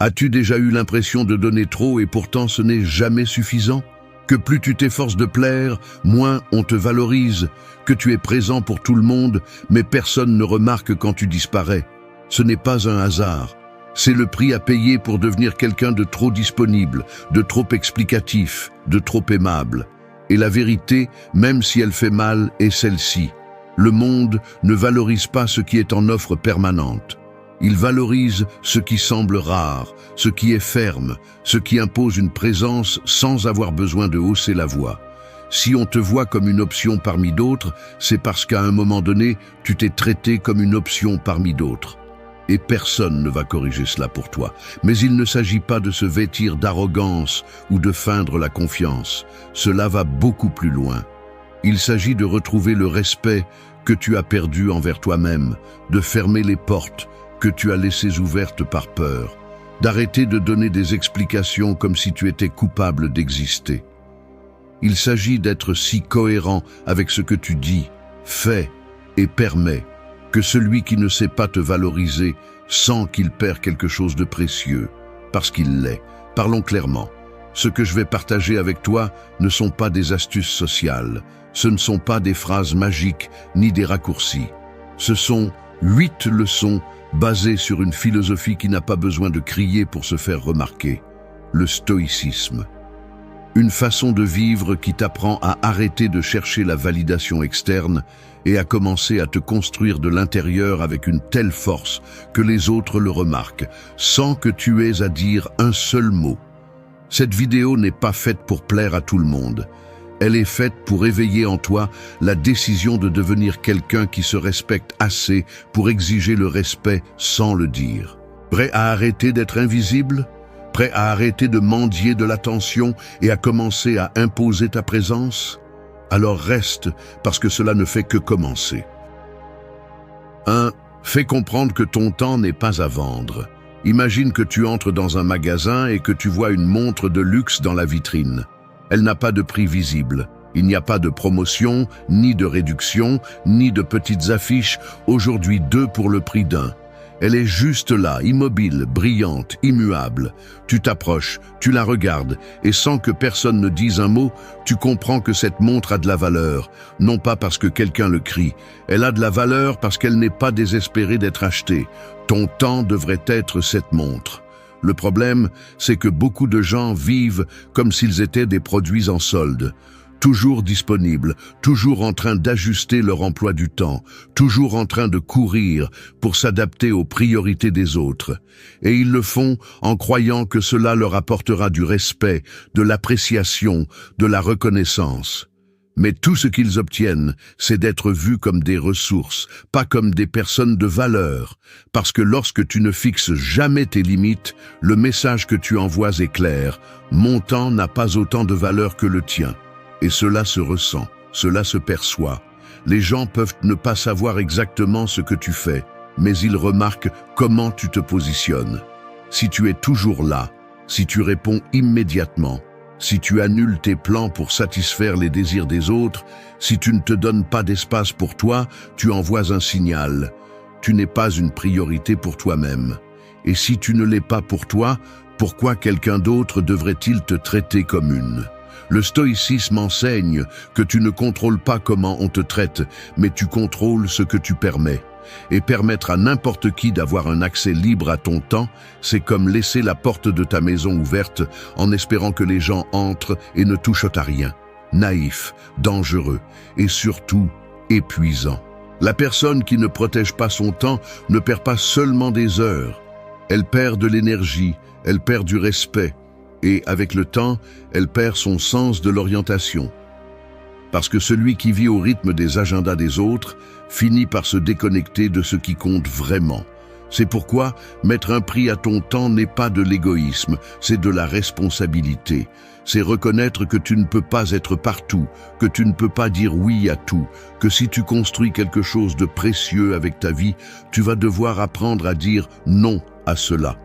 As-tu déjà eu l'impression de donner trop et pourtant ce n'est jamais suffisant? Que plus tu t'efforces de plaire, moins on te valorise, que tu es présent pour tout le monde, mais personne ne remarque quand tu disparais. Ce n'est pas un hasard. C'est le prix à payer pour devenir quelqu'un de trop disponible, de trop explicatif, de trop aimable. Et la vérité, même si elle fait mal, est celle-ci. Le monde ne valorise pas ce qui est en offre permanente. Il valorise ce qui semble rare, ce qui est ferme, ce qui impose une présence sans avoir besoin de hausser la voix. Si on te voit comme une option parmi d'autres, c'est parce qu'à un moment donné, tu t'es traité comme une option parmi d'autres. Et personne ne va corriger cela pour toi. Mais il ne s'agit pas de se vêtir d'arrogance ou de feindre la confiance. Cela va beaucoup plus loin. Il s'agit de retrouver le respect que tu as perdu envers toi-même, de fermer les portes que tu as laissées ouvertes par peur, d'arrêter de donner des explications comme si tu étais coupable d'exister. Il s'agit d'être si cohérent avec ce que tu dis, fais et permets que celui qui ne sait pas te valoriser sent qu'il perd quelque chose de précieux, parce qu'il l'est. Parlons clairement. Ce que je vais partager avec toi ne sont pas des astuces sociales, ce ne sont pas des phrases magiques ni des raccourcis. Ce sont 8 leçons basées sur une philosophie qui n'a pas besoin de crier pour se faire remarquer, le stoïcisme. Une façon de vivre qui t'apprend à arrêter de chercher la validation externe et à commencer à te construire de l'intérieur avec une telle force que les autres le remarquent, sans que tu aies à dire un seul mot. Cette vidéo n'est pas faite pour plaire à tout le monde. Elle est faite pour éveiller en toi la décision de devenir quelqu'un qui se respecte assez pour exiger le respect sans le dire. Prêt à arrêter d'être invisible? Prêt à arrêter de mendier de l'attention et à commencer à imposer ta présence? Alors reste, parce que cela ne fait que commencer. 1. Fais comprendre que ton temps n'est pas à vendre. Imagine que tu entres dans un magasin et que tu vois une montre de luxe dans la vitrine. Elle n'a pas de prix visible. Il n'y a pas de promotion, ni de réduction, ni de petites affiches. Aujourd'hui 2 pour le prix d'un. Elle est juste là, immobile, brillante, immuable. Tu t'approches, tu la regardes, et sans que personne ne dise un mot, tu comprends que cette montre a de la valeur. Non pas parce que quelqu'un le crie. Elle a de la valeur parce qu'elle n'est pas désespérée d'être achetée. Ton temps devrait être cette montre. Le problème, c'est que beaucoup de gens vivent comme s'ils étaient des produits en solde. Toujours disponibles, toujours en train d'ajuster leur emploi du temps, toujours en train de courir pour s'adapter aux priorités des autres. Et ils le font en croyant que cela leur apportera du respect, de l'appréciation, de la reconnaissance. Mais tout ce qu'ils obtiennent, c'est d'être vus comme des ressources, pas comme des personnes de valeur. Parce que lorsque tu ne fixes jamais tes limites, le message que tu envoies est clair. Mon temps n'a pas autant de valeur que le tien. Et cela se ressent, cela se perçoit. Les gens peuvent ne pas savoir exactement ce que tu fais, mais ils remarquent comment tu te positionnes. Si tu es toujours là, si tu réponds immédiatement, si tu annules tes plans pour satisfaire les désirs des autres, si tu ne te donnes pas d'espace pour toi, tu envoies un signal. Tu n'es pas une priorité pour toi-même. Et si tu ne l'es pas pour toi, pourquoi quelqu'un d'autre devrait-il te traiter comme une ? Le stoïcisme enseigne que tu ne contrôles pas comment on te traite, mais tu contrôles ce que tu permets. Et permettre à n'importe qui d'avoir un accès libre à ton temps, c'est comme laisser la porte de ta maison ouverte en espérant que les gens entrent et ne touchent à rien. Naïf, dangereux et surtout épuisant. La personne qui ne protège pas son temps ne perd pas seulement des heures. Elle perd de l'énergie, elle perd du respect et, avec le temps, elle perd son sens de l'orientation. Parce que celui qui vit au rythme des agendas des autres finit par se déconnecter de ce qui compte vraiment. C'est pourquoi mettre un prix à ton temps n'est pas de l'égoïsme, c'est de la responsabilité. C'est reconnaître que tu ne peux pas être partout, que tu ne peux pas dire oui à tout, que si tu construis quelque chose de précieux avec ta vie, tu vas devoir apprendre à dire non à cela.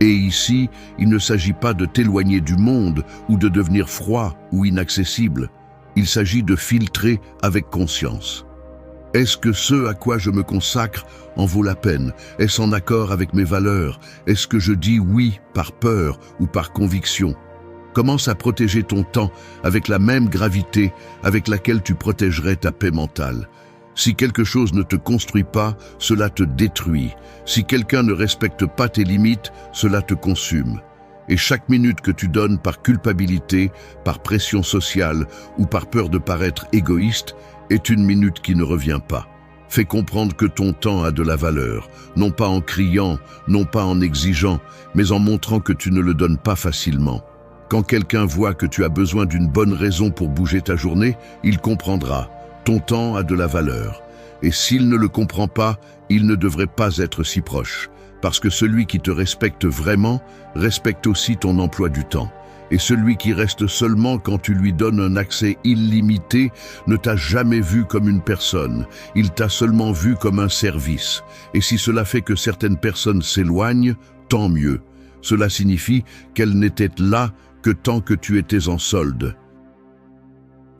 Et ici, il ne s'agit pas de t'éloigner du monde ou de devenir froid ou inaccessible. Il s'agit de filtrer avec conscience. Est-ce que ce à quoi je me consacre en vaut la peine? Est-ce en accord avec mes valeurs? Est-ce que je dis oui par peur ou par conviction? Commence à protéger ton temps avec la même gravité avec laquelle tu protégerais ta paix mentale. Si quelque chose ne te construit pas, cela te détruit. Si quelqu'un ne respecte pas tes limites, cela te consume. Et chaque minute que tu donnes par culpabilité, par pression sociale ou par peur de paraître égoïste est une minute qui ne revient pas. Fais comprendre que ton temps a de la valeur, non pas en criant, non pas en exigeant, mais en montrant que tu ne le donnes pas facilement. Quand quelqu'un voit que tu as besoin d'une bonne raison pour bouger ta journée, il comprendra. Ton temps a de la valeur. Et s'il ne le comprend pas, il ne devrait pas être si proche. Parce que celui qui te respecte vraiment, respecte aussi ton emploi du temps. Et celui qui reste seulement quand tu lui donnes un accès illimité ne t'a jamais vu comme une personne. Il t'a seulement vu comme un service. Et si cela fait que certaines personnes s'éloignent, tant mieux. Cela signifie qu'elles n'étaient là que tant que tu étais en solde.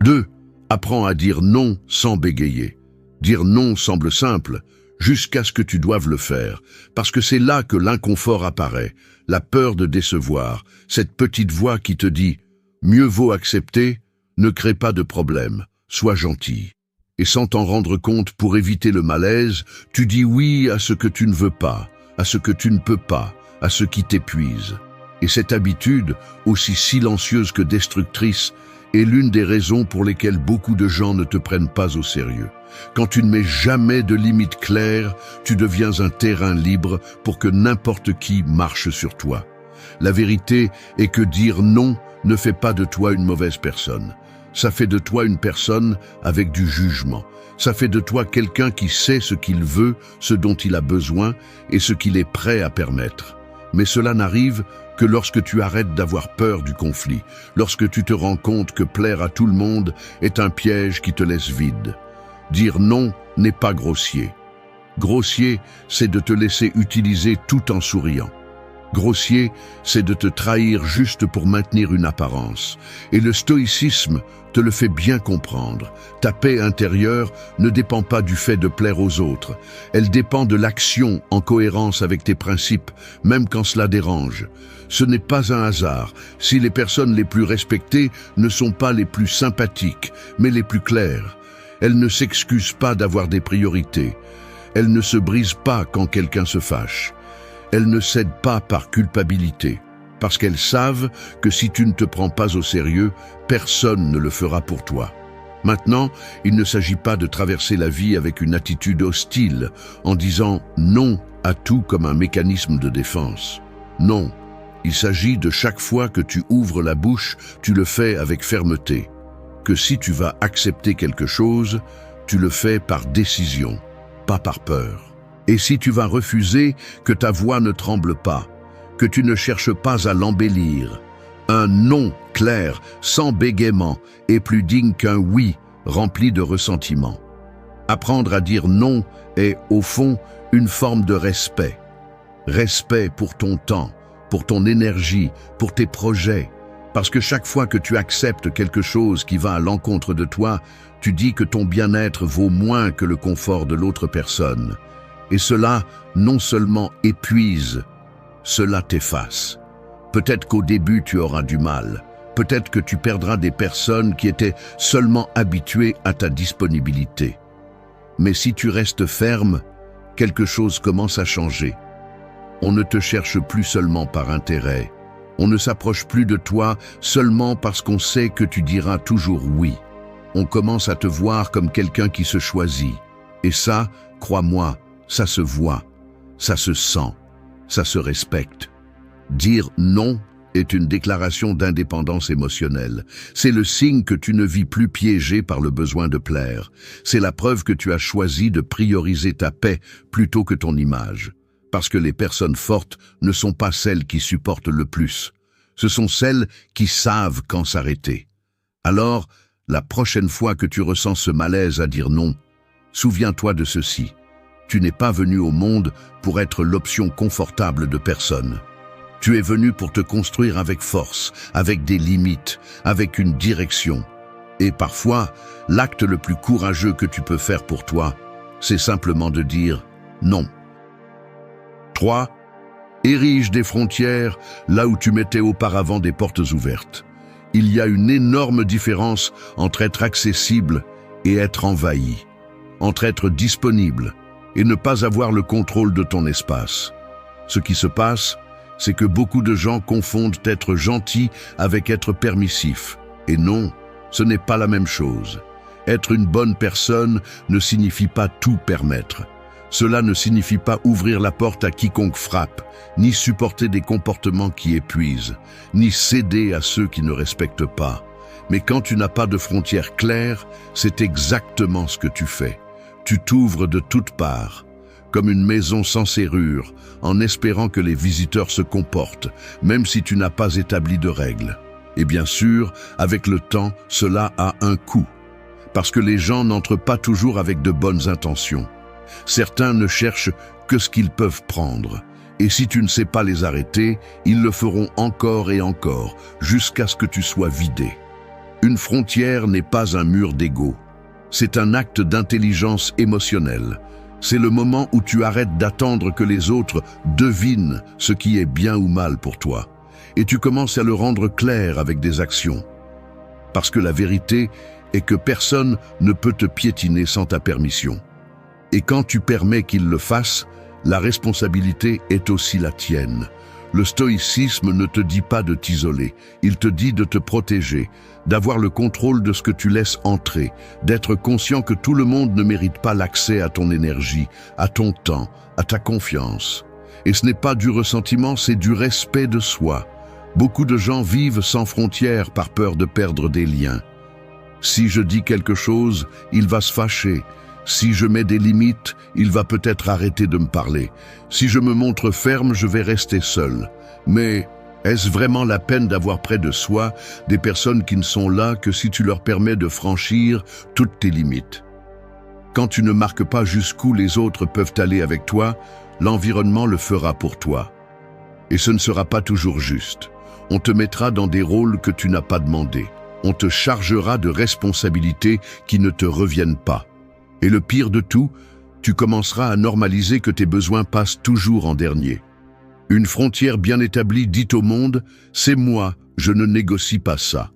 2. Apprends à dire non sans bégayer. Dire non semble simple, jusqu'à ce que tu doives le faire, parce que c'est là que l'inconfort apparaît, la peur de décevoir, cette petite voix qui te dit « Mieux vaut accepter, ne crée pas de problème, sois gentil ». Et sans t'en rendre compte, pour éviter le malaise, tu dis oui à ce que tu ne veux pas, à ce que tu ne peux pas, à ce qui t'épuise. Et cette habitude, aussi silencieuse que destructrice, est l'une des raisons pour lesquelles beaucoup de gens ne te prennent pas au sérieux. Quand tu ne mets jamais de limites claires, tu deviens un terrain libre pour que n'importe qui marche sur toi. La vérité est que dire non ne fait pas de toi une mauvaise personne. Ça fait de toi une personne avec du jugement. Ça fait de toi quelqu'un qui sait ce qu'il veut, ce dont il a besoin et ce qu'il est prêt à permettre. Mais cela n'arrive que lorsque tu arrêtes d'avoir peur du conflit, lorsque tu te rends compte que plaire à tout le monde est un piège qui te laisse vide. Dire non n'est pas grossier. Grossier, c'est de te laisser utiliser tout en souriant. Grossier, c'est de te trahir juste pour maintenir une apparence. Et le stoïcisme te le fait bien comprendre. Ta paix intérieure ne dépend pas du fait de plaire aux autres. Elle dépend de l'action en cohérence avec tes principes, même quand cela dérange. Ce n'est pas un hasard si les personnes les plus respectées ne sont pas les plus sympathiques, mais les plus claires. Elles ne s'excusent pas d'avoir des priorités. Elles ne se brisent pas quand quelqu'un se fâche. Elles ne cèdent pas par culpabilité, parce qu'elles savent que si tu ne te prends pas au sérieux, personne ne le fera pour toi. Maintenant, il ne s'agit pas de traverser la vie avec une attitude hostile, en disant non à tout comme un mécanisme de défense. Non, il s'agit de chaque fois que tu ouvres la bouche, tu le fais avec fermeté. Que si tu vas accepter quelque chose, tu le fais par décision, pas par peur. Et si tu vas refuser, que ta voix ne tremble pas, que tu ne cherches pas à l'embellir. Un non clair, sans bégaiement, est plus digne qu'un oui rempli de ressentiment. Apprendre à dire non est, au fond, une forme de respect. Respect pour ton temps, pour ton énergie, pour tes projets. Parce que chaque fois que tu acceptes quelque chose qui va à l'encontre de toi, tu dis que ton bien-être vaut moins que le confort de l'autre personne. Et cela, non seulement épuise, cela t'efface. Peut-être qu'au début tu auras du mal. Peut-être que tu perdras des personnes qui étaient seulement habituées à ta disponibilité. Mais si tu restes ferme, quelque chose commence à changer. On ne te cherche plus seulement par intérêt. On ne s'approche plus de toi seulement parce qu'on sait que tu diras toujours oui. On commence à te voir comme quelqu'un qui se choisit. Et ça, crois-moi, ça se voit, ça se sent, ça se respecte. Dire non est une déclaration d'indépendance émotionnelle. C'est le signe que tu ne vis plus piégé par le besoin de plaire. C'est la preuve que tu as choisi de prioriser ta paix plutôt que ton image. Parce que les personnes fortes ne sont pas celles qui supportent le plus. Ce sont celles qui savent quand s'arrêter. Alors, la prochaine fois que tu ressens ce malaise à dire non, souviens-toi de ceci. Tu n'es pas venu au monde pour être l'option confortable de personne. Tu es venu pour te construire avec force, avec des limites, avec une direction. Et parfois, l'acte le plus courageux que tu peux faire pour toi, c'est simplement de dire non. 3. Érige des frontières là où tu mettais auparavant des portes ouvertes. Il y a une énorme différence entre être accessible et être envahi, entre être disponible et ne pas avoir le contrôle de ton espace. Ce qui se passe, c'est que beaucoup de gens confondent être gentil avec être permissif. Et non, ce n'est pas la même chose. Être une bonne personne ne signifie pas tout permettre. Cela ne signifie pas ouvrir la porte à quiconque frappe, ni supporter des comportements qui épuisent, ni céder à ceux qui ne respectent pas. Mais quand tu n'as pas de frontières claires, c'est exactement ce que tu fais. Tu t'ouvres de toutes parts, comme une maison sans serrure, en espérant que les visiteurs se comportent, même si tu n'as pas établi de règles. Et bien sûr, avec le temps, cela a un coût, parce que les gens n'entrent pas toujours avec de bonnes intentions. Certains ne cherchent que ce qu'ils peuvent prendre, et si tu ne sais pas les arrêter, ils le feront encore et encore, jusqu'à ce que tu sois vidé. Une frontière n'est pas un mur d'ego, c'est un acte d'intelligence émotionnelle. C'est le moment où tu arrêtes d'attendre que les autres devinent ce qui est bien ou mal pour toi, et tu commences à le rendre clair avec des actions. Parce que la vérité est que personne ne peut te piétiner sans ta permission. Et quand tu permets qu'il le fasse, la responsabilité est aussi la tienne. Le stoïcisme ne te dit pas de t'isoler, il te dit de te protéger, d'avoir le contrôle de ce que tu laisses entrer, d'être conscient que tout le monde ne mérite pas l'accès à ton énergie, à ton temps, à ta confiance. Et ce n'est pas du ressentiment, c'est du respect de soi. Beaucoup de gens vivent sans frontières par peur de perdre des liens. Si je dis quelque chose, il va se fâcher. Si je mets des limites, il va peut-être arrêter de me parler. Si je me montre ferme, je vais rester seul. Mais est-ce vraiment la peine d'avoir près de soi des personnes qui ne sont là que si tu leur permets de franchir toutes tes limites? Quand tu ne marques pas jusqu'où les autres peuvent aller avec toi, l'environnement le fera pour toi. Et ce ne sera pas toujours juste. On te mettra dans des rôles que tu n'as pas demandés. On te chargera de responsabilités qui ne te reviennent pas. Et le pire de tout, tu commenceras à normaliser que tes besoins passent toujours en dernier. Une frontière bien établie dit au monde, c'est moi, je ne négocie pas ça.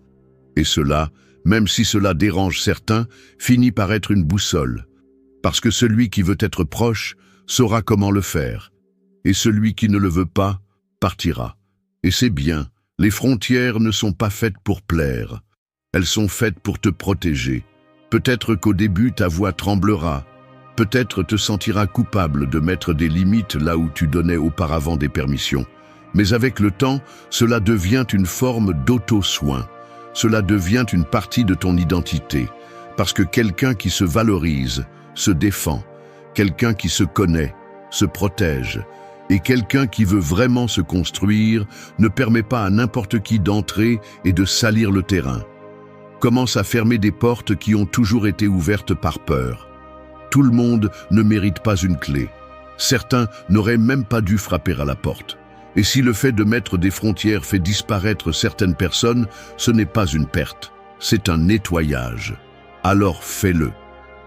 Et cela, même si cela dérange certains, finit par être une boussole. Parce que celui qui veut être proche saura comment le faire. Et celui qui ne le veut pas, partira. Et c'est bien, les frontières ne sont pas faites pour plaire. Elles sont faites pour te protéger. Peut-être qu'au début ta voix tremblera, peut-être te sentiras coupable de mettre des limites là où tu donnais auparavant des permissions. Mais avec le temps, cela devient une forme d'auto-soin. Cela devient une partie de ton identité. Parce que quelqu'un qui se valorise, se défend. Quelqu'un qui se connaît, se protège. Et quelqu'un qui veut vraiment se construire ne permet pas à n'importe qui d'entrer et de salir le terrain. Commence à fermer des portes qui ont toujours été ouvertes par peur. Tout le monde ne mérite pas une clé. Certains n'auraient même pas dû frapper à la porte. Et si le fait de mettre des frontières fait disparaître certaines personnes, ce n'est pas une perte, c'est un nettoyage. Alors fais-le.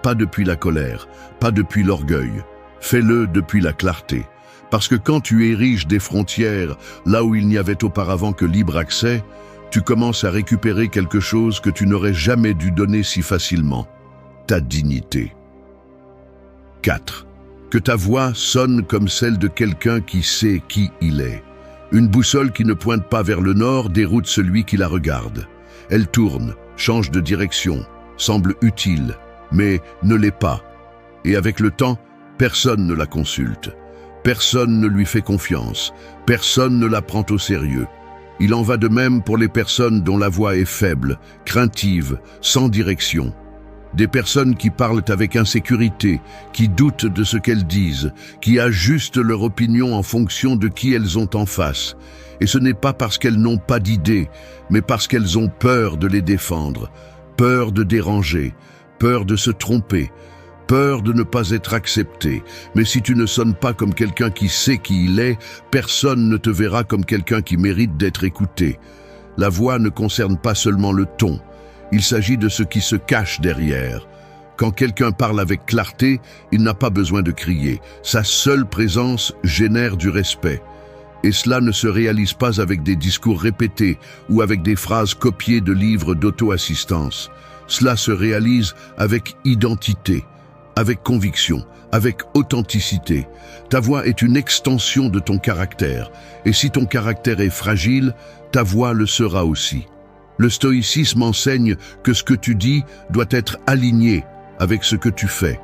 Pas depuis la colère, pas depuis l'orgueil. Fais-le depuis la clarté. Parce que quand tu ériges des frontières là où il n'y avait auparavant que libre accès, tu commences à récupérer quelque chose que tu n'aurais jamais dû donner si facilement, ta dignité. 4. Que ta voix sonne comme celle de quelqu'un qui sait qui il est. Une boussole qui ne pointe pas vers le nord déroute celui qui la regarde. Elle tourne, change de direction, semble utile, mais ne l'est pas. Et avec le temps, personne ne la consulte. Personne ne lui fait confiance. Personne ne la prend au sérieux. Il en va de même pour les personnes dont la voix est faible, craintive, sans direction. Des personnes qui parlent avec insécurité, qui doutent de ce qu'elles disent, qui ajustent leur opinion en fonction de qui elles ont en face. Et ce n'est pas parce qu'elles n'ont pas d'idées, mais parce qu'elles ont peur de les défendre, peur de déranger, peur de se tromper, peur de ne pas être accepté. Mais si tu ne sonnes pas comme quelqu'un qui sait qui il est, personne ne te verra comme quelqu'un qui mérite d'être écouté. La voix ne concerne pas seulement le ton, Il s'agit de ce qui se cache derrière. Quand quelqu'un parle avec clarté, il n'a pas besoin de crier. Sa seule présence génère du respect. Et cela ne se réalise pas avec des discours répétés ou avec des phrases copiées de livres d'auto-assistance. Cela se réalise avec identité, avec conviction, avec authenticité. Ta voix est une extension de ton caractère. Et si ton caractère est fragile, ta voix le sera aussi. Le stoïcisme enseigne que ce que tu dis doit être aligné avec ce que tu fais.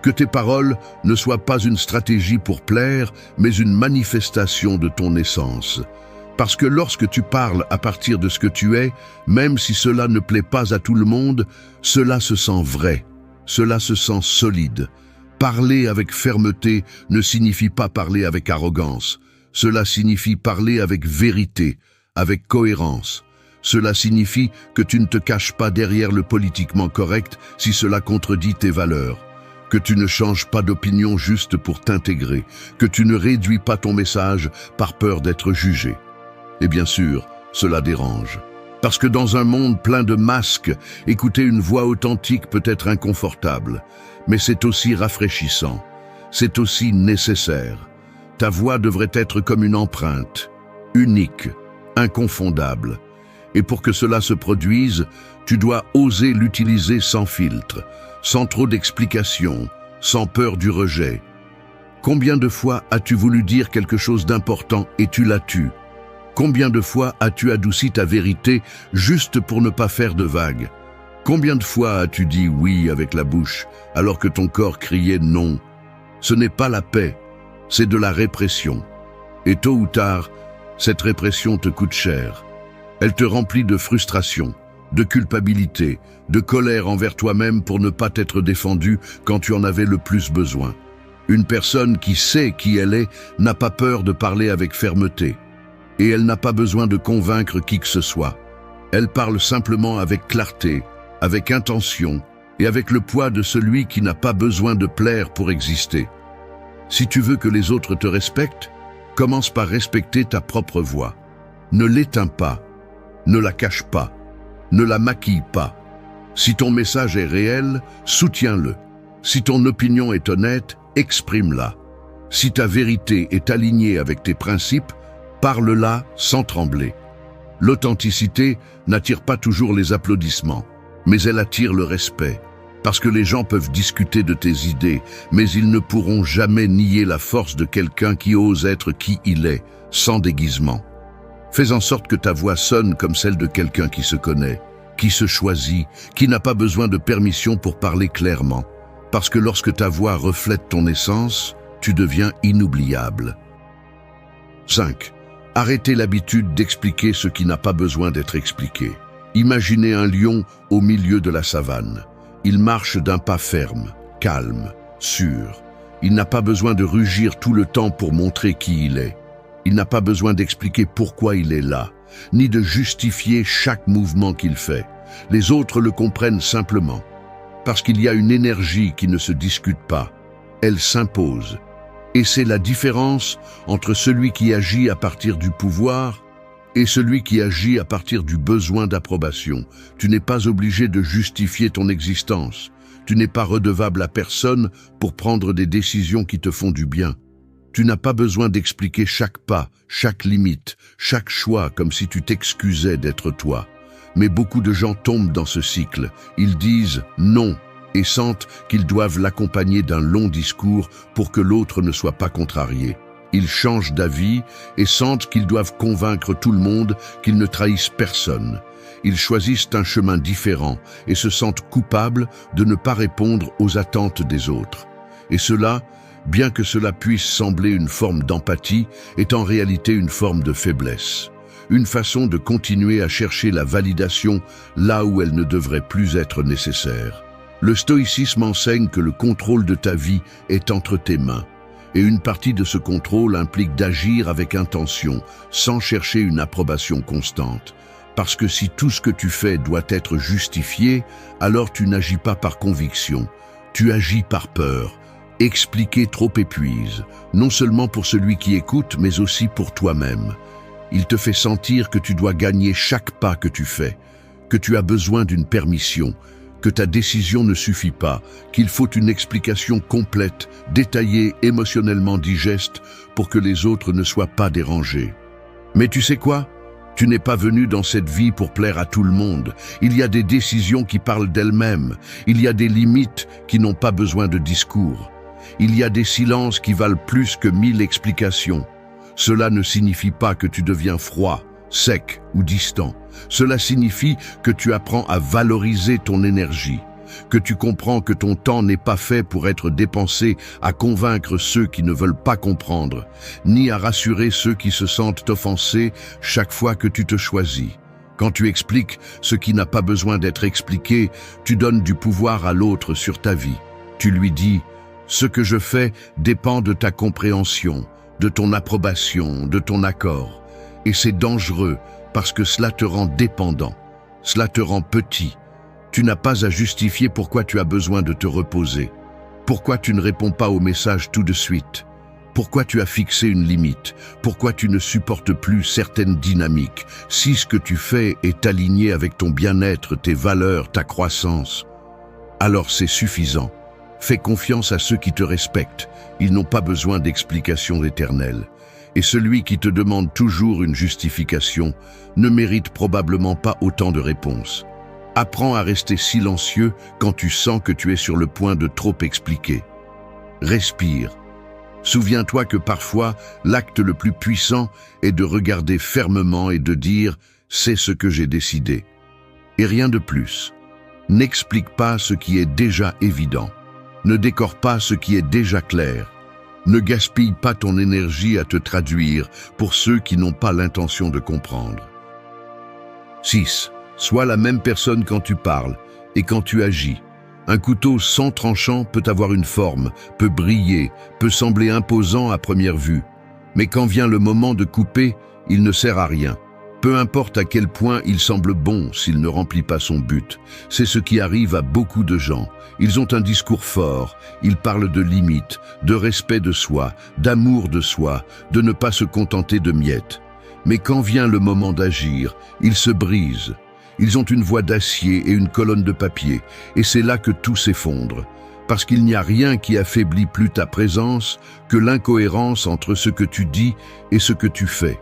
Que tes paroles ne soient pas une stratégie pour plaire, mais une manifestation de ton essence. Parce que lorsque tu parles à partir de ce que tu es, même si cela ne plaît pas à tout le monde, cela se sent vrai, cela se sent solide. Parler avec fermeté ne signifie pas parler avec arrogance. Cela signifie parler avec vérité, avec cohérence. Cela signifie que tu ne te caches pas derrière le politiquement correct si cela contredit tes valeurs. Que tu ne changes pas d'opinion juste pour t'intégrer, que tu ne réduis pas ton message par peur d'être jugé. Et bien sûr, cela dérange. Parce que dans un monde plein de masques, écouter une voix authentique peut être inconfortable, mais c'est aussi rafraîchissant, c'est aussi nécessaire. Ta voix devrait être comme une empreinte, unique, inconfondable. Et pour que cela se produise, tu dois oser l'utiliser sans filtre, sans trop d'explications, sans peur du rejet. Combien de fois as-tu voulu dire quelque chose d'important et tu l'as tu? Combien de fois as-tu adouci ta vérité juste pour ne pas faire de vagues? Combien de fois as-tu dit oui avec la bouche alors que ton corps criait non? Ce n'est pas la paix, c'est de la répression. Et tôt ou tard, cette répression te coûte cher. Elle te remplit de frustration, de culpabilité, de colère envers toi-même pour ne pas t'être défendu quand tu en avais le plus besoin. Une personne qui sait qui elle est n'a pas peur de parler avec fermeté. Et elle n'a pas besoin de convaincre qui que ce soit. Elle parle simplement avec clarté, avec intention et avec le poids de celui qui n'a pas besoin de plaire pour exister. Si tu veux que les autres te respectent, commence par respecter ta propre voix. Ne l'éteins pas. Ne la cache pas, ne la maquille pas. Si ton message est réel, soutiens-le. Si ton opinion est honnête, exprime-la. Si ta vérité est alignée avec tes principes, parle-la sans trembler. L'authenticité n'attire pas toujours les applaudissements, mais elle attire le respect. Parce que les gens peuvent discuter de tes idées, mais ils ne pourront jamais nier la force de quelqu'un qui ose être qui il est, sans déguisement. Fais en sorte que ta voix sonne comme celle de quelqu'un qui se connaît, qui se choisit, qui n'a pas besoin de permission pour parler clairement. Parce que lorsque ta voix reflète ton essence, tu deviens inoubliable. 5. Arrêtez l'habitude d'expliquer ce qui n'a pas besoin d'être expliqué. Imaginez un lion au milieu de la savane. Il marche d'un pas ferme, calme, sûr. Il n'a pas besoin de rugir tout le temps pour montrer qui il est. Il n'a pas besoin d'expliquer pourquoi il est là, ni de justifier chaque mouvement qu'il fait. Les autres le comprennent simplement. Parce qu'il y a une énergie qui ne se discute pas. Elle s'impose. Et c'est la différence entre celui qui agit à partir du pouvoir et celui qui agit à partir du besoin d'approbation. Tu n'es pas obligé de justifier ton existence. Tu n'es pas redevable à personne pour prendre des décisions qui te font du bien. Tu n'as pas besoin d'expliquer chaque pas, chaque limite, chaque choix comme si tu t'excusais d'être toi. Mais beaucoup de gens tombent dans ce cycle. Ils disent non et sentent qu'ils doivent l'accompagner d'un long discours pour que l'autre ne soit pas contrarié. Ils changent d'avis et sentent qu'ils doivent convaincre tout le monde qu'ils ne trahissent personne. Ils choisissent un chemin différent et se sentent coupables de ne pas répondre aux attentes des autres. Et cela, bien que cela puisse sembler une forme d'empathie, est en réalité une forme de faiblesse. Une façon de continuer à chercher la validation là où elle ne devrait plus être nécessaire. Le stoïcisme enseigne que le contrôle de ta vie est entre tes mains. Et une partie de ce contrôle implique d'agir avec intention, sans chercher une approbation constante. Parce que si tout ce que tu fais doit être justifié, alors tu n'agis pas par conviction, tu agis par peur. Expliquer trop épuise, non seulement pour celui qui écoute, mais aussi pour toi-même. Il te fait sentir que tu dois gagner chaque pas que tu fais, que tu as besoin d'une permission, que ta décision ne suffit pas, qu'il faut une explication complète, détaillée, émotionnellement digeste pour que les autres ne soient pas dérangés. Mais tu sais quoi? Tu n'es pas venu dans cette vie pour plaire à tout le monde. Il y a des décisions qui parlent d'elles-mêmes. Il y a des limites qui n'ont pas besoin de discours. Il y a des silences qui valent plus que 1000 explications. Cela ne signifie pas que tu deviens froid, sec ou distant. Cela signifie que tu apprends à valoriser ton énergie, que tu comprends que ton temps n'est pas fait pour être dépensé à convaincre ceux qui ne veulent pas comprendre, ni à rassurer ceux qui se sentent offensés chaque fois que tu te choisis. Quand tu expliques ce qui n'a pas besoin d'être expliqué, tu donnes du pouvoir à l'autre sur ta vie. Tu lui dis « Ce que je fais dépend de ta compréhension, de ton approbation, de ton accord. » Et c'est dangereux parce que cela te rend dépendant, cela te rend petit. Tu n'as pas à justifier pourquoi tu as besoin de te reposer. Pourquoi tu ne réponds pas au message tout de suite? Pourquoi tu as fixé une limite? Pourquoi tu ne supportes plus certaines dynamiques? Si ce que tu fais est aligné avec ton bien-être, tes valeurs, ta croissance, alors c'est suffisant. Fais confiance à ceux qui te respectent. Ils n'ont pas besoin d'explications éternelles. Et celui qui te demande toujours une justification ne mérite probablement pas autant de réponses. Apprends à rester silencieux quand tu sens que tu es sur le point de trop expliquer. Respire. Souviens-toi que parfois, l'acte le plus puissant est de regarder fermement et de dire « c'est ce que j'ai décidé ». Et rien de plus. N'explique pas ce qui est déjà évident. Ne décore pas ce qui est déjà clair. Ne gaspille pas ton énergie à te traduire pour ceux qui n'ont pas l'intention de comprendre. 6. Sois la même personne quand tu parles et quand tu agis. Un couteau sans tranchant peut avoir une forme, peut briller, peut sembler imposant à première vue. Mais quand vient le moment de couper, il ne sert à rien. Peu importe à quel point il semble bon s'il ne remplit pas son but. C'est ce qui arrive à beaucoup de gens. Ils ont un discours fort, ils parlent de limites, de respect de soi, d'amour de soi, de ne pas se contenter de miettes. Mais quand vient le moment d'agir, ils se brisent. Ils ont une voix d'acier et une colonne de papier, et c'est là que tout s'effondre. Parce qu'il n'y a rien qui affaiblit plus ta présence que l'incohérence entre ce que tu dis et ce que tu fais.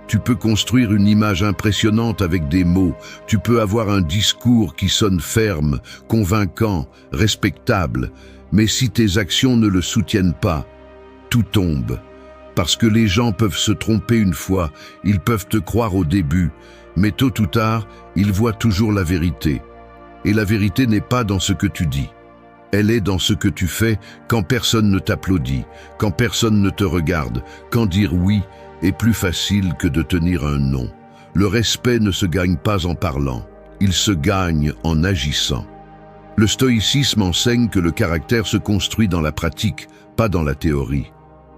Tu peux construire une image impressionnante avec des mots, tu peux avoir un discours qui sonne ferme, convaincant, respectable, mais si tes actions ne le soutiennent pas, tout tombe. Parce que les gens peuvent se tromper une fois, ils peuvent te croire au début, mais tôt ou tard, ils voient toujours la vérité. Et la vérité n'est pas dans ce que tu dis. Elle est dans ce que tu fais quand personne ne t'applaudit, quand personne ne te regarde, quand dire oui est plus facile que de tenir un non. Le respect ne se gagne pas en parlant, il se gagne en agissant. Le stoïcisme enseigne que le caractère se construit dans la pratique, pas dans la théorie.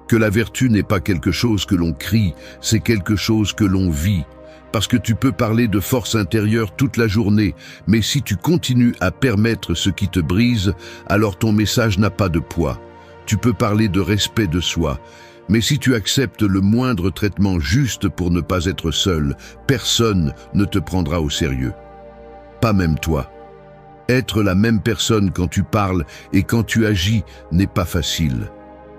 Que la vertu n'est pas quelque chose que l'on crie, c'est quelque chose que l'on vit. Parce que tu peux parler de force intérieure toute la journée, mais si tu continues à permettre ce qui te brise, alors ton message n'a pas de poids. Tu peux parler de respect de soi, mais si tu acceptes le moindre traitement juste pour ne pas être seul, personne ne te prendra au sérieux. Pas même toi. Être la même personne quand tu parles et quand tu agis n'est pas facile.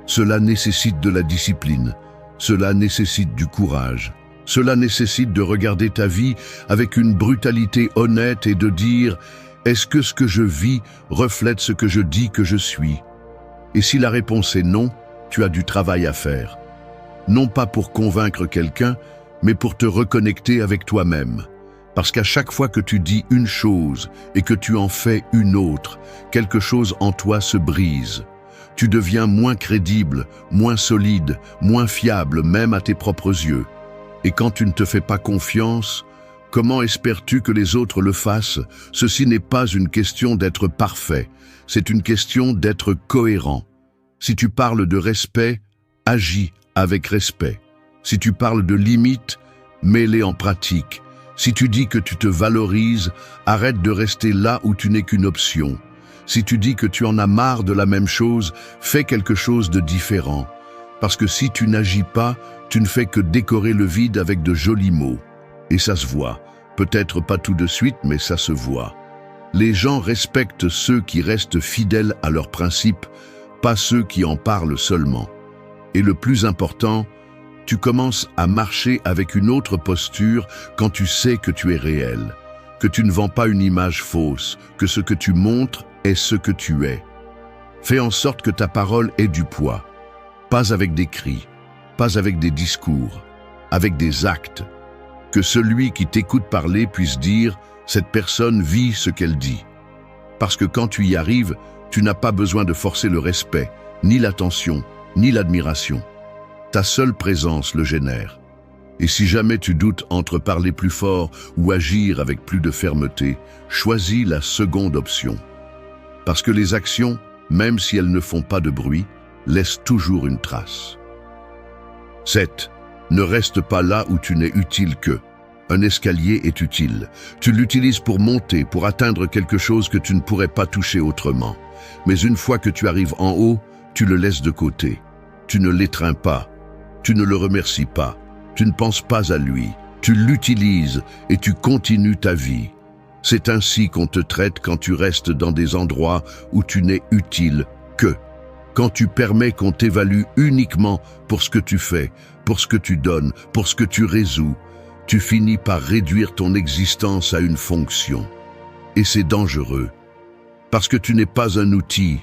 Cela nécessite de la discipline. Cela nécessite du courage. Cela nécessite de regarder ta vie avec une brutalité honnête et de dire « Est-ce que ce que je vis reflète ce que je dis que je suis ?» Et si la réponse est non, tu as du travail à faire. Non pas pour convaincre quelqu'un, mais pour te reconnecter avec toi-même. Parce qu'à chaque fois que tu dis une chose et que tu en fais une autre, quelque chose en toi se brise. Tu deviens moins crédible, moins solide, moins fiable, même à tes propres yeux. Et quand tu ne te fais pas confiance, comment espères-tu que les autres le fassent? Ceci n'est pas une question d'être parfait, c'est une question d'être cohérent. Si tu parles de respect, agis avec respect. Si tu parles de limites, mets-les en pratique. Si tu dis que tu te valorises, arrête de rester là où tu n'es qu'une option. Si tu dis que tu en as marre de la même chose, fais quelque chose de différent. Parce que si tu n'agis pas, tu ne fais que décorer le vide avec de jolis mots. Et ça se voit. Peut-être pas tout de suite, mais ça se voit. Les gens respectent ceux qui restent fidèles à leurs principes, pas ceux qui en parlent seulement. Et le plus important, tu commences à marcher avec une autre posture quand tu sais que tu es réel, que tu ne vends pas une image fausse, que ce que tu montres est ce que tu es. Fais en sorte que ta parole ait du poids, pas avec des cris, pas avec des discours, avec des actes. Que celui qui t'écoute parler puisse dire « cette personne vit ce qu'elle dit ». Parce que quand tu y arrives, tu n'as pas besoin de forcer le respect, ni l'attention, ni l'admiration. Ta seule présence le génère. Et si jamais tu doutes entre parler plus fort ou agir avec plus de fermeté, choisis la seconde option. Parce que les actions, même si elles ne font pas de bruit, laissent toujours une trace. 7. Ne reste pas là où tu n'es utile que. Un escalier est utile. Tu l'utilises pour monter, pour atteindre quelque chose que tu ne pourrais pas toucher autrement. Mais une fois que tu arrives en haut, tu le laisses de côté. Tu ne l'étreins pas. Tu ne le remercies pas. Tu ne penses pas à lui. Tu l'utilises et tu continues ta vie. C'est ainsi qu'on te traite quand tu restes dans des endroits où tu n'es utile que. Quand tu permets qu'on t'évalue uniquement pour ce que tu fais, pour ce que tu donnes, pour ce que tu résous, tu finis par réduire ton existence à une fonction. Et c'est dangereux. Parce que tu n'es pas un outil,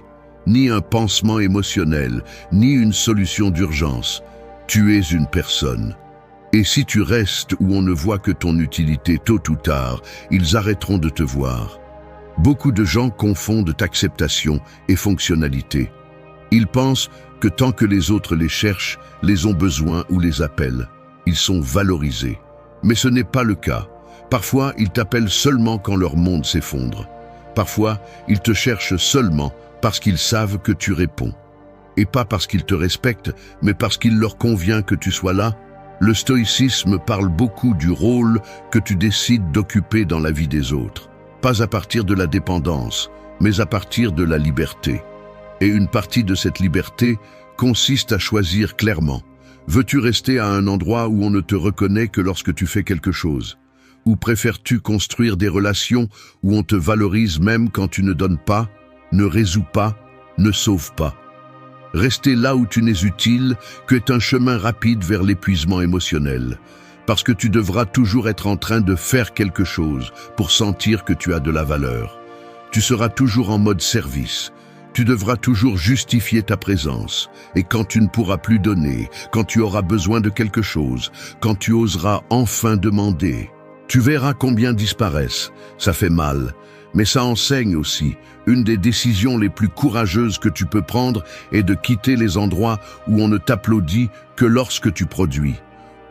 ni un pansement émotionnel, ni une solution d'urgence. Tu es une personne. Et si tu restes où on ne voit que ton utilité tôt ou tard, ils arrêteront de te voir. Beaucoup de gens confondent acceptation et fonctionnalité. Ils pensent que tant que les autres les cherchent, les ont besoin ou les appellent, ils sont valorisés. Mais ce n'est pas le cas. Parfois, ils t'appellent seulement quand leur monde s'effondre. Parfois, ils te cherchent seulement parce qu'ils savent que tu réponds. Et pas parce qu'ils te respectent, mais parce qu'il leur convient que tu sois là. Le stoïcisme parle beaucoup du rôle que tu décides d'occuper dans la vie des autres. Pas à partir de la dépendance, mais à partir de la liberté. Et une partie de cette liberté consiste à choisir clairement. Veux-tu rester à un endroit où on ne te reconnaît que lorsque tu fais quelque chose? Ou préfères-tu construire des relations où on te valorise même quand tu ne donnes pas, ne résous pas, ne sauves pas? Rester là où tu n'es utile qu'est un chemin rapide vers l'épuisement émotionnel. Parce que tu devras toujours être en train de faire quelque chose pour sentir que tu as de la valeur. Tu seras toujours en mode service. Tu devras toujours justifier ta présence. Et quand tu ne pourras plus donner, quand tu auras besoin de quelque chose, quand tu oseras enfin demander, tu verras combien disparaissent. Ça fait mal, mais ça enseigne aussi. Une des décisions les plus courageuses que tu peux prendre est de quitter les endroits où on ne t'applaudit que lorsque tu produis,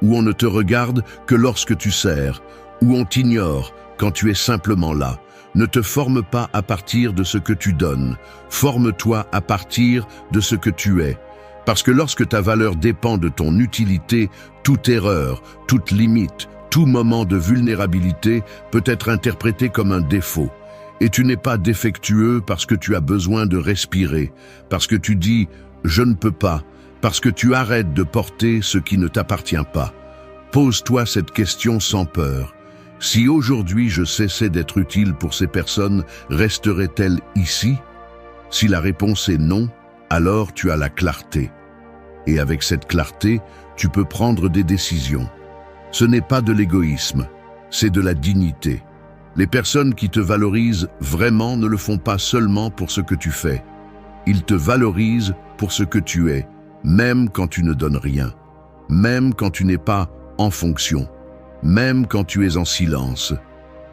où on ne te regarde que lorsque tu sers, où on t'ignore quand tu es simplement là. Ne te forme pas à partir de ce que tu donnes, forme-toi à partir de ce que tu es. Parce que lorsque ta valeur dépend de ton utilité, toute erreur, toute limite, tout moment de vulnérabilité peut être interprété comme un défaut. Et tu n'es pas défectueux parce que tu as besoin de respirer, parce que tu dis « je ne peux pas », parce que tu arrêtes de porter ce qui ne t'appartient pas. Pose-toi cette question sans peur. Si aujourd'hui je cessais d'être utile pour ces personnes, resteraient-elles ici? Si la réponse est non, alors tu as la clarté. Et avec cette clarté, tu peux prendre des décisions. Ce n'est pas de l'égoïsme, c'est de la dignité. Les personnes qui te valorisent vraiment ne le font pas seulement pour ce que tu fais. Ils te valorisent pour ce que tu es, même quand tu ne donnes rien, même quand tu n'es pas en fonction, même quand tu es en silence.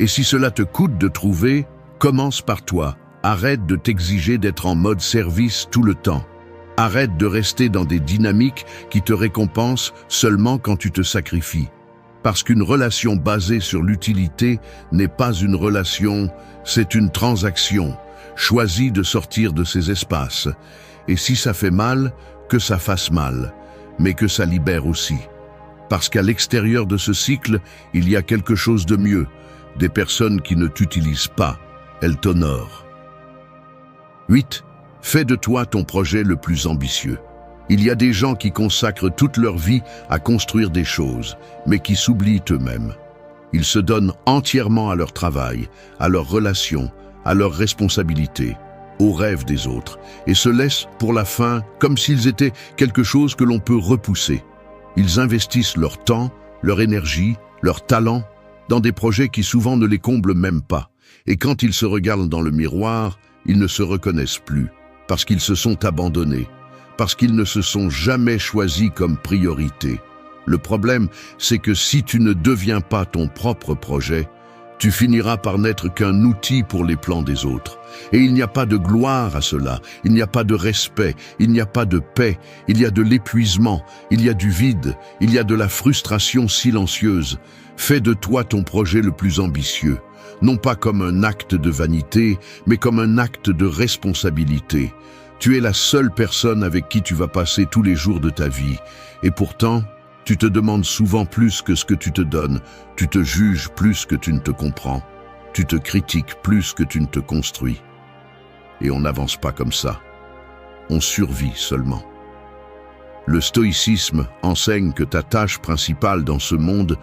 Et si cela te coûte de trouver, commence par toi. Arrête de t'exiger d'être en mode service tout le temps. Arrête de rester dans des dynamiques qui te récompensent seulement quand tu te sacrifies. Parce qu'une relation basée sur l'utilité n'est pas une relation, c'est une transaction. Choisis de sortir de ces espaces. Et si ça fait mal, que ça fasse mal, mais que ça libère aussi. Parce qu'à l'extérieur de ce cycle, il y a quelque chose de mieux. Des personnes qui ne t'utilisent pas, elles t'honorent. 8. Fais de toi ton projet le plus ambitieux. Il y a des gens qui consacrent toute leur vie à construire des choses, mais qui s'oublient eux-mêmes. Ils se donnent entièrement à leur travail, à leurs relations, à leurs responsabilités, aux rêves des autres, et se laissent pour la fin comme s'ils étaient quelque chose que l'on peut repousser. Ils investissent leur temps, leur énergie, leur talent dans des projets qui souvent ne les comblent même pas. Et quand ils se regardent dans le miroir, ils ne se reconnaissent plus, parce qu'ils se sont abandonnés, parce qu'ils ne se sont jamais choisis comme priorité. Le problème, c'est que si tu ne deviens pas ton propre projet, tu finiras par n'être qu'un outil pour les plans des autres. Et il n'y a pas de gloire à cela, il n'y a pas de respect, il n'y a pas de paix, il y a de l'épuisement, il y a du vide, il y a de la frustration silencieuse. Fais de toi ton projet le plus ambitieux, non pas comme un acte de vanité, mais comme un acte de responsabilité. Tu es la seule personne avec qui tu vas passer tous les jours de ta vie, et pourtant, tu te demandes souvent plus que ce que tu te donnes, tu te juges plus que tu ne te comprends, tu te critiques plus que tu ne te construis. Et on n'avance pas comme ça, on survit seulement. Le stoïcisme enseigne que ta tâche principale dans ce monde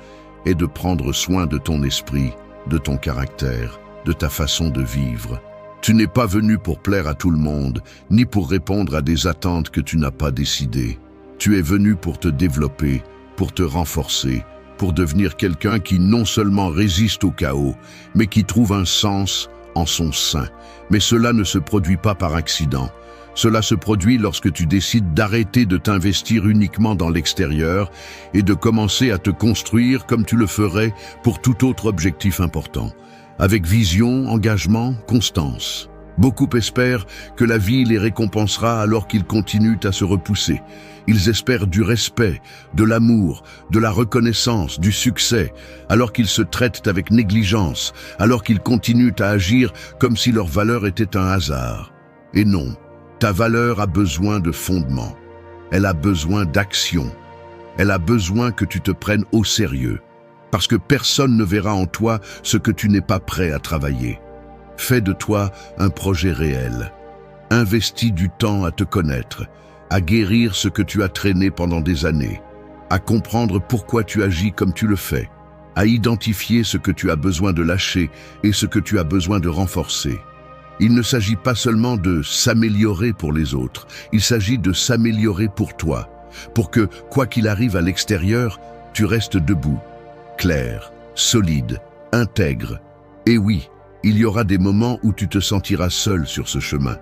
est de prendre soin de ton esprit, de ton caractère, de ta façon de vivre. Tu n'es pas venu pour plaire à tout le monde, ni pour répondre à des attentes que tu n'as pas décidées. Tu es venu pour te développer, pour te renforcer, pour devenir quelqu'un qui non seulement résiste au chaos, mais qui trouve un sens en son sein. Mais cela ne se produit pas par accident. Cela se produit lorsque tu décides d'arrêter de t'investir uniquement dans l'extérieur et de commencer à te construire comme tu le ferais pour tout autre objectif important, avec vision, engagement, constance. Beaucoup espèrent que la vie les récompensera alors qu'ils continuent à se repousser. Ils espèrent du respect, de l'amour, de la reconnaissance, du succès, alors qu'ils se traitent avec négligence, alors qu'ils continuent à agir comme si leur valeur était un hasard. Et non, ta valeur a besoin de fondement. Elle a besoin d'action. Elle a besoin que tu te prennes au sérieux, parce que personne ne verra en toi ce que tu n'es pas prêt à travailler. Fais de toi un projet réel. Investis du temps à te connaître, à guérir ce que tu as traîné pendant des années, à comprendre pourquoi tu agis comme tu le fais, à identifier ce que tu as besoin de lâcher et ce que tu as besoin de renforcer. Il ne s'agit pas seulement de s'améliorer pour les autres, il s'agit de s'améliorer pour toi, pour que, quoi qu'il arrive à l'extérieur, tu restes debout, clair, solide, intègre. Et oui, il y aura des moments où tu te sentiras seul sur ce chemin,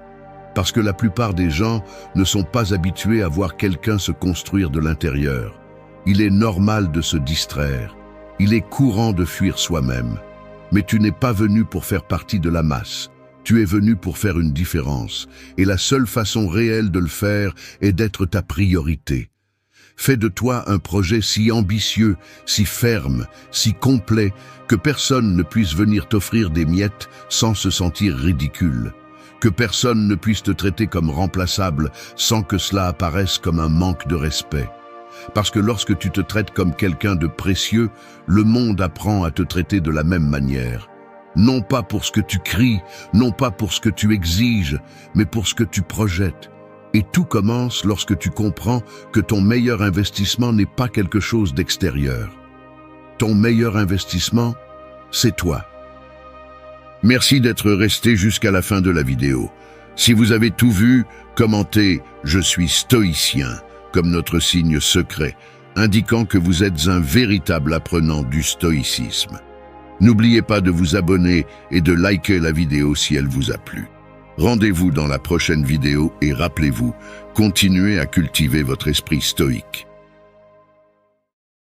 parce que la plupart des gens ne sont pas habitués à voir quelqu'un se construire de l'intérieur. Il est normal de se distraire, il est courant de fuir soi-même. Mais tu n'es pas venu pour faire partie de la masse, tu es venu pour faire une différence, et la seule façon réelle de le faire est d'être ta priorité. Fais de toi un projet si ambitieux, si ferme, si complet, que personne ne puisse venir t'offrir des miettes sans se sentir ridicule. Que personne ne puisse te traiter comme remplaçable sans que cela apparaisse comme un manque de respect. Parce que lorsque tu te traites comme quelqu'un de précieux, le monde apprend à te traiter de la même manière. Non pas pour ce que tu cries, non pas pour ce que tu exiges, mais pour ce que tu projettes. Et tout commence lorsque tu comprends que ton meilleur investissement n'est pas quelque chose d'extérieur. Ton meilleur investissement, c'est toi. Merci d'être resté jusqu'à la fin de la vidéo. Si vous avez tout vu, commentez « Je suis stoïcien » comme notre signe secret, indiquant que vous êtes un véritable apprenant du stoïcisme. N'oubliez pas de vous abonner et de liker la vidéo si elle vous a plu. Rendez-vous dans la prochaine vidéo et rappelez-vous, continuez à cultiver votre esprit stoïque.